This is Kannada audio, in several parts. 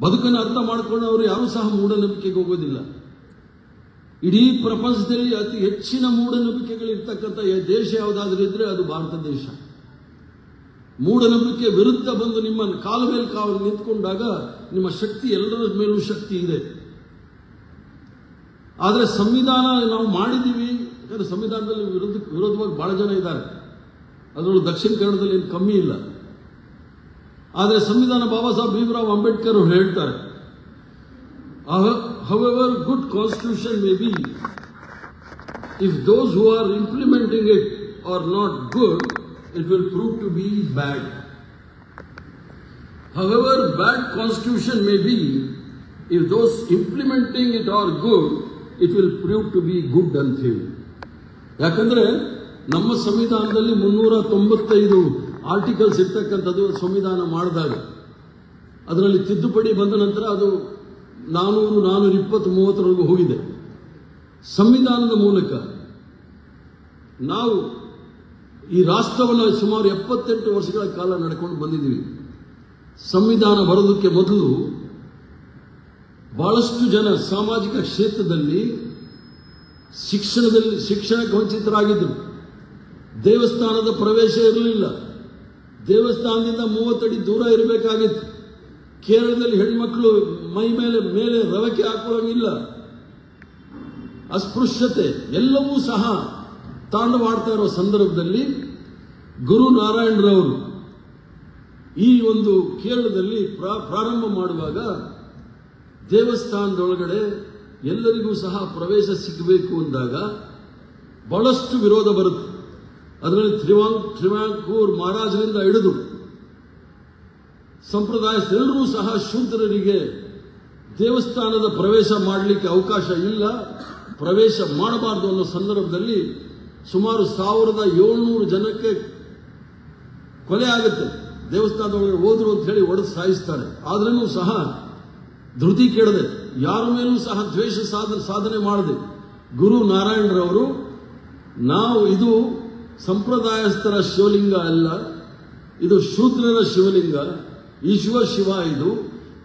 ಬದುಕನ್ನು ಅರ್ಥ ಮಾಡಿಕೊಂಡವರು ಯಾರೂ ಸಹ ಮೂಢನಂಬಿಕೆಗೆ ಹೋಗೋದಿಲ್ಲ. ಇಡೀ ಪ್ರಪಂಚದಲ್ಲಿ ಅತಿ ಹೆಚ್ಚಿನ ಮೂಢನಂಬಿಕೆಗಳಿರ್ತಕ್ಕಂಥ ದೇಶ ಯಾವುದಾದ್ರೂ ಇದ್ರೆ ಅದು ಭಾರತ ದೇಶ. ಮೂಢನಂಬಿಕೆ ವಿರುದ್ಧ ಬಂದು ನಿಮ್ಮ ಕಾಲ ಮೇಲೆ ಕಾಲು ನಿಂತ್ಕೊಂಡಾಗ ನಿಮ್ಮ ಶಕ್ತಿ ಎಲ್ಲರ ಮೇಲೂ ಶಕ್ತಿ ಇದೆ. ಆದರೆ ಸಂವಿಧಾನ ನಾವು ಮಾಡಿದ್ದೀವಿ, ಯಾಕಂದ್ರೆ ಸಂವಿಧಾನದಲ್ಲಿ ವಿರೋಧವಾಗಿ ಬಹಳ ಜನ ಇದ್ದಾರೆ. ಅದರಲ್ಲೂ ದಕ್ಷಿಣ ಕನ್ನಡದಲ್ಲಿ ಏನು ಕಮ್ಮಿ ಇಲ್ಲ. ಆದರೆ ಸಂವಿಧಾನ ಬಾಬಾ ಸಾಹೇಬ್ ಭೀಮರಾವ್ ಅಂಬೇಡ್ಕರ್ ಅವರು ಹೇಳ್ತಾರೆ, however good constitution may be, if those who are implementing it are not good, it will prove to be bad. However bad constitution may be, if those implementing it are good, it will prove to be good ಅಂತ ಹೇಳಿ. ಯಾಕಂದ್ರೆ ನಮ್ಮ ಸಂವಿಧಾನದಲ್ಲಿ 395 ಆರ್ಟಿಕಲ್ಸ್ ಇರ್ತಕ್ಕಂಥದ್ದು ಸಂವಿಧಾನ ಮಾಡಿದಾಗ ಅದರಲ್ಲಿ ತಿದ್ದುಪಡಿ ಬಂದ ನಂತರ ಅದು 400, 420, 30ವರೆಗೂ ಹೋಗಿದೆ. ಸಂವಿಧಾನದ ಮೂಲಕ ನಾವು ಈ ರಾಷ್ಟ್ರವನ್ನು ಸುಮಾರು 78 ವರ್ಷಗಳ ಕಾಲ ನಡ್ಕೊಂಡು ಬಂದಿದ್ದೀವಿ. ಸಂವಿಧಾನ ಬರೋದಕ್ಕೆ ಮೊದಲು ಬಹಳಷ್ಟು ಜನ ಸಾಮಾಜಿಕ ಕ್ಷೇತ್ರದಲ್ಲಿ ಶಿಕ್ಷಣಕ್ಕೆ ವಂಚಿತರಾಗಿದ್ದರು. ದೇವಸ್ಥಾನದ ಪ್ರವೇಶ ಇರಲಿಲ್ಲ. ದೇವಸ್ಥಾನದಿಂದ 30 ಅಡಿ ದೂರ ಇರಬೇಕಾಗಿತ್ತು. ಕೇರಳದಲ್ಲಿ ಹೆಣ್ಮಕ್ಳು ಮೈ ಮೇಲೆ ರವಕೆ ಹಾಕೊಳ್ಳಂಗಿಲ್ಲ. ಅಸ್ಪೃಶ್ಯತೆ ಎಲ್ಲವೂ ಸಹ ತಾಂಡವಾಡ್ತಾ ಇರೋ ಸಂದರ್ಭದಲ್ಲಿ ಗುರು ನಾರಾಯಣರವರು ಈ ಒಂದು ಕೇರಳದಲ್ಲಿ ಪ್ರಾರಂಭ ಮಾಡುವಾಗ ದೇವಸ್ಥಾನದೊಳಗಡೆ ಎಲ್ಲರಿಗೂ ಸಹ ಪ್ರವೇಶ ಸಿಗಬೇಕು ಅಂದಾಗ ಬಹಳಷ್ಟು ವಿರೋಧ ಬರುತ್ತೆ. ಅದರಲ್ಲಿ ತ್ರಿವಾಂಕೂರ್ ಮಹಾರಾಜರಿಂದ ಹಿಡಿದು ಸಂಪ್ರದಾಯಸ್ಥರೆಲ್ಲರೂ ಸಹ ಶೂದ್ರರಿಗೆ ದೇವಸ್ಥಾನದ ಪ್ರವೇಶ ಮಾಡಲಿಕ್ಕೆ ಅವಕಾಶ ಇಲ್ಲ, ಪ್ರವೇಶ ಮಾಡಬಾರದು ಅನ್ನೋ ಸಂದರ್ಭದಲ್ಲಿ ಸುಮಾರು 1700 ಜನಕ್ಕೆ ಕೊಲೆ ಆಗುತ್ತೆ. ದೇವಸ್ಥಾನದೊಳಗೆ ಹೋದ್ರು ಅಂತ ಹೇಳಿ ಹೊಡೆದು ಸಾಯಿಸ್ತಾರೆ. ಆದ್ರೂ ಸಹ ಧೃತಿ ಕೆಡದೆ, ಯಾರ ಮೇಲೂ ಸಹ ದ್ವೇಷ ಸಾಧನೆ ಮಾಡದೆ ಗುರು ನಾರಾಯಣರವರು ನಾವು ಇದು ಸಂಪ್ರದಾಯಸ್ಥರ ಶಿವಲಿಂಗ ಅಲ್ಲ, ಇದು ಶೂದ್ರರ ಶಿವಲಿಂಗ, ಶಿವ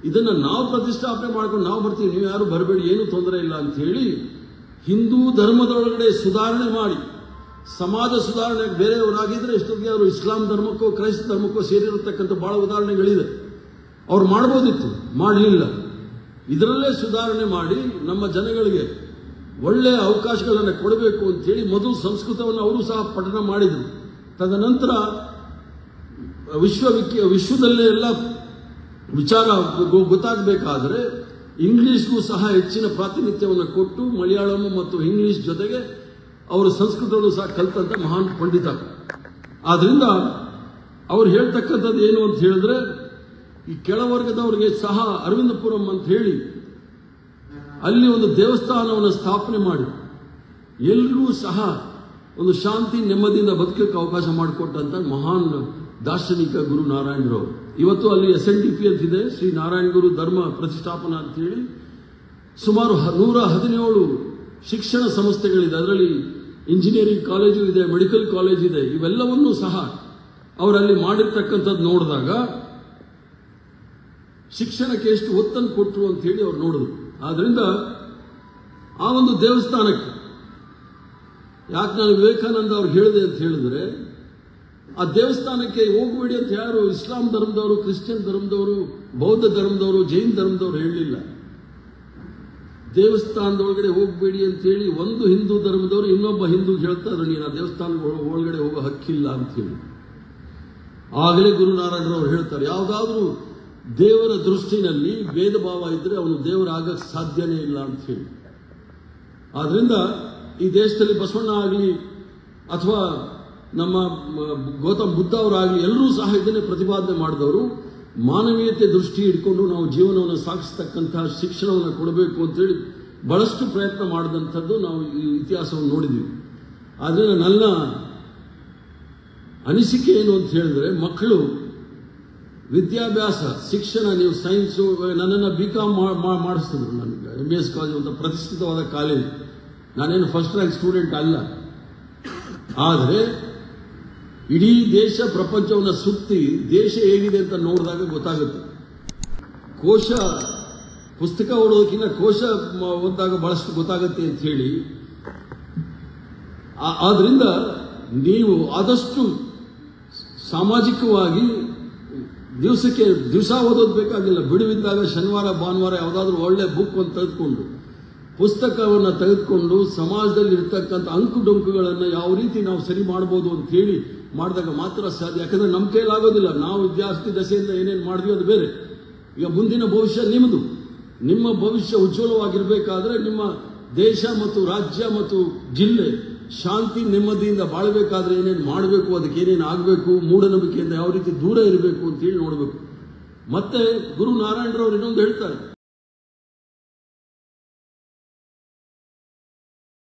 ಇದನ್ನ ನಾವು ಪ್ರತಿಷ್ಠಾಪನೆ ಮಾಡ್ಕೊಂಡು ನಾವು ಬರ್ತೀವಿ, ನೀವು ಯಾರು ಬರಬೇಡಿ, ಏನು ತೊಂದರೆ ಇಲ್ಲ ಅಂತ ಹೇಳಿ ಹಿಂದೂ ಧರ್ಮದೊಳಗಡೆ ಸುಧಾರಣೆ ಮಾಡಿ ಸಮಾಜ ಸುಧಾರಣೆಗೆ ಬೇರೆಯವರಾಗಿದ್ರೆ ಎಷ್ಟೊತ್ತಿಗೆ ಅವರು ಇಸ್ಲಾಂ ಧರ್ಮಕ್ಕೋ ಕ್ರೈಸ್ತ ಧರ್ಮಕ್ಕೋ ಸೇರಿರತಕ್ಕಂಥ ಬಹಳ ಉದಾಹರಣೆಗಳಿದೆ. ಅವ್ರು ಮಾಡ್ಬೋದಿತ್ತು, ಮಾಡಲಿಲ್ಲ. ಇದರಲ್ಲೇ ಸುಧಾರಣೆ ಮಾಡಿ ನಮ್ಮ ಜನಗಳಿಗೆ ಒಳ್ಳೆಯ ಅವಕಾಶಗಳನ್ನು ಕೊಡಬೇಕು ಅಂತ ಹೇಳಿ ಮೊದಲು ಸಂಸ್ಕೃತವನ್ನು ಅವರು ಸಹ ಪಠಣ ಮಾಡಿದರು. ತದನಂತರ ವಿಶ್ವದಲ್ಲೇ ಎಲ್ಲ ವಿಚಾರ ಗೊತ್ತಾಗಬೇಕಾದ್ರೆ ಇಂಗ್ಲಿಷ್ಗೂ ಸಹ ಹೆಚ್ಚಿನ ಪ್ರಾತಿನಿಧ್ಯವನ್ನು ಕೊಟ್ಟು ಮಲಯಾಳಂ ಮತ್ತು ಇಂಗ್ಲಿಷ್ ಜೊತೆಗೆ ಅವರು ಸಂಸ್ಕೃತವನ್ನು ಸಹ ಕಲಿತಂತ ಮಹಾನ್ ಪಂಡಿತ. ಆದ್ರಿಂದ ಅವ್ರು ಹೇಳ್ತಕ್ಕಂಥದ್ದು ಏನು ಅಂತ ಹೇಳಿದ್ರೆ, ಈ ಕೆಳವರ್ಗದವರಿಗೆ ಸಹ ಅರವಿಂದಪುರಂ ಅಂತ ಹೇಳಿ ಅಲ್ಲಿ ಒಂದು ದೇವಸ್ಥಾನವನ್ನು ಸ್ಥಾಪನೆ ಮಾಡಿ ಎಲ್ಲರಿಗೂ ಸಹ ಒಂದು ಶಾಂತಿ ನೆಮ್ಮದಿಯಿಂದ ಬದುಕಕ್ಕೆ ಅವಕಾಶ ಮಾಡಿಕೊಟ್ಟಂತ ಮಹಾನ್ ದಾರ್ಶನಿಕ ಗುರು ನಾರಾಯಣರವರು. ಇವತ್ತು ಅಲ್ಲಿ SNDP ಅಂತಿದೆ, ಶ್ರೀ ನಾರಾಯಣ ಗುರು ಧರ್ಮ ಪ್ರತಿಷ್ಠಾಪನಾ ಅಂತ ಹೇಳಿ ಸುಮಾರು 117 ಶಿಕ್ಷಣ ಸಂಸ್ಥೆಗಳಿದೆ. ಅದರಲ್ಲಿ ಇಂಜಿನಿಯರಿಂಗ್ ಕಾಲೇಜು ಇದೆ, ಮೆಡಿಕಲ್ ಕಾಲೇಜ್ ಇದೆ. ಇವೆಲ್ಲವನ್ನೂ ಸಹ ಅವರಲ್ಲಿ ಮಾಡಿರ್ತಕ್ಕಂಥದ್ದು ನೋಡಿದಾಗ ಶಿಕ್ಷಣಕ್ಕೆ ಎಷ್ಟು ಒತ್ತನ್ನು ಕೊಟ್ಟರು ಅಂತ ಹೇಳಿ ಅವ್ರು ನೋಡಿದ್ರು. ಆದ್ರಿಂದ ಆ ಒಂದು ದೇವಸ್ಥಾನಕ್ಕೆ ಯಾಕೆ ನಾನು ವಿವೇಕಾನಂದ ಅವ್ರು ಹೇಳಿದೆ ಅಂತ ಹೇಳಿದ್ರೆ, ಆ ದೇವಸ್ಥಾನಕ್ಕೆ ಹೋಗಬೇಡಿ ಅಂತ ಯಾರು ಇಸ್ಲಾಂ ಧರ್ಮದವರು, ಕ್ರಿಶ್ಚಿಯನ್ ಧರ್ಮದವರು, ಬೌದ್ಧ ಧರ್ಮದವರು, ಜೈನ್ ಧರ್ಮದವರು ಹೇಳಲಿಲ್ಲ. ದೇವಸ್ಥಾನದೊಳಗಡೆ ಹೋಗಬೇಡಿ ಅಂತ ಹೇಳಿ ಒಂದು ಹಿಂದೂ ಧರ್ಮದವರು ಇನ್ನೊಬ್ಬ ಹಿಂದೂ ಹೇಳ್ತಾರೆ, ನೀನು ಆ ದೇವಸ್ಥಾನದ ಒಳಗಡೆ ಹೋಗೋ ಹಕ್ಕಿಲ್ಲ ಅಂತ ಹೇಳಿ. ಆಗಲೇ ಗುರುನಾರಾಯಣರವರು ಹೇಳ್ತಾರೆ, ಯಾವುದಾದ್ರೂ ದೇವರ ದೃಷ್ಟಿನಲ್ಲಿ ಭೇದ ಭಾವ ಇದ್ರೆ ಅವನು ದೇವರಾಗಕ್ಕೆ ಸಾಧ್ಯನೇ ಇಲ್ಲ ಅಂತ ಹೇಳಿ. ಆದ್ರಿಂದ ಈ ದೇಶದಲ್ಲಿ ಬಸವಣ್ಣ ಆಗಲಿ ಅಥವಾ ನಮ್ಮ ಗೌತಮ್ ಬುದ್ಧ ಅವರಾಗಲಿ ಎಲ್ಲರೂ ಸಹ ಇದನ್ನೇ ಪ್ರತಿಪಾದನೆ ಮಾಡಿದವರು. ಮಾನವೀಯತೆ ದೃಷ್ಟಿ ಇಟ್ಕೊಂಡು ನಾವು ಜೀವನವನ್ನು ಸಾಗಿಸ್ತಕ್ಕಂತಹ ಶಿಕ್ಷಣವನ್ನು ಕೊಡಬೇಕು ಅಂತೇಳಿ ಬಹಳಷ್ಟು ಪ್ರಯತ್ನ ಮಾಡಿದಂಥದ್ದು ನಾವು ಈ ಇತಿಹಾಸವನ್ನು ನೋಡಿದ್ದೀವಿ. ಆದರೆ ನನ್ನ ಅನಿಸಿಕೆ ಏನು ಅಂತ ಹೇಳಿದ್ರೆ, ಮಕ್ಕಳು ವಿದ್ಯಾಭ್ಯಾಸ ಶಿಕ್ಷಣ, ನೀವು ಸೈನ್ಸು, ನನ್ನನ್ನು BCom ಮಾಡಿಸಿದ್ರು. ನನಗೆ MBS ಕಾಲೇಜ್ ಅಂತ ಪ್ರತಿಷ್ಠಿತವಾದ ಕಾಲೇಜ್. ನಾನೇನು ಫಸ್ಟ್ ರ್ಯಾಂಕ್ ಸ್ಟೂಡೆಂಟ್ ಅಲ್ಲ. ಆದರೆ ಇಡೀ ದೇಶ ಪ್ರಪಂಚವನ್ನು ಸುತ್ತಿ ದೇಶ ಹೇಗಿದೆ ಅಂತ ನೋಡಿದಾಗ ಗೊತ್ತಾಗುತ್ತೆ. ಕೋಶ ಪುಸ್ತಕ ಓದೋದಕ್ಕಿಂತ ಕೋಶ ಓದಿದಾಗ ಬಹಳಷ್ಟು ಗೊತ್ತಾಗುತ್ತೆ ಅಂತ ಹೇಳಿ, ಆದ್ರಿಂದ ನೀವು ಆದಷ್ಟು ಸಾಮಾಜಿಕವಾಗಿ ದಿವಸ ಓದೋದು ಬೇಕಾಗಿಲ್ಲ. ಬಿಡುವಿದ್ದಾಗ ಶನಿವಾರ ಭಾನುವಾರ ಯಾವುದಾದ್ರೂ ಒಳ್ಳೆ ಬುಕ್ ಒಂದು ತೆಗೆದುಕೊಂಡು ಪುಸ್ತಕವನ್ನು ತೆಗೆದುಕೊಂಡು ಸಮಾಜದಲ್ಲಿ ಇರ್ತಕ್ಕಂಥ ಅಂಕುಡೊಂಕುಗಳನ್ನು ಯಾವ ರೀತಿ ನಾವು ಸರಿ ಮಾಡ್ಬೋದು ಅಂತ ಹೇಳಿ ಮಾಡಿದಾಗ ಮಾತ್ರ ಸಾಧ್ಯ. ಯಾಕಂದ್ರೆ ನಮ್ಮ ಕೈಲಾಗೋದಿಲ್ಲ. ನಾವು ವಿದ್ಯಾರ್ಥಿ ದಶೆಯಿಂದ ಏನೇನು ಮಾಡಿದ್ವಿ ಅದು ಬೇರೆ. ಈಗ ಮುಂದಿನ ಭವಿಷ್ಯ ನಿಮ್ಮದು. ನಿಮ್ಮ ಭವಿಷ್ಯ ಉಜ್ವಲವಾಗಿರಬೇಕಾದ್ರೆ ನಿಮ್ಮ ದೇಶ ಮತ್ತು ರಾಜ್ಯ ಮತ್ತು ಜಿಲ್ಲೆ ಶಾಂತಿ ನೆಮ್ಮದಿಯಿಂದ ಬಾಳಬೇಕಾದ್ರೆ ಏನೇನು ಮಾಡಬೇಕು, ಅದಕ್ಕೆ ಏನೇನು ಆಗಬೇಕು, ಮೂಢನಂಬಿಕೆಯಿಂದ ಯಾವ ರೀತಿ ದೂರ ಇರಬೇಕು ಅಂತ ಹೇಳಿ ನೋಡಬೇಕು. ಮತ್ತೆ ಗುರು ನಾರಾಯಣರವರು ಇನ್ನೊಂದು ಹೇಳ್ತಾರೆ,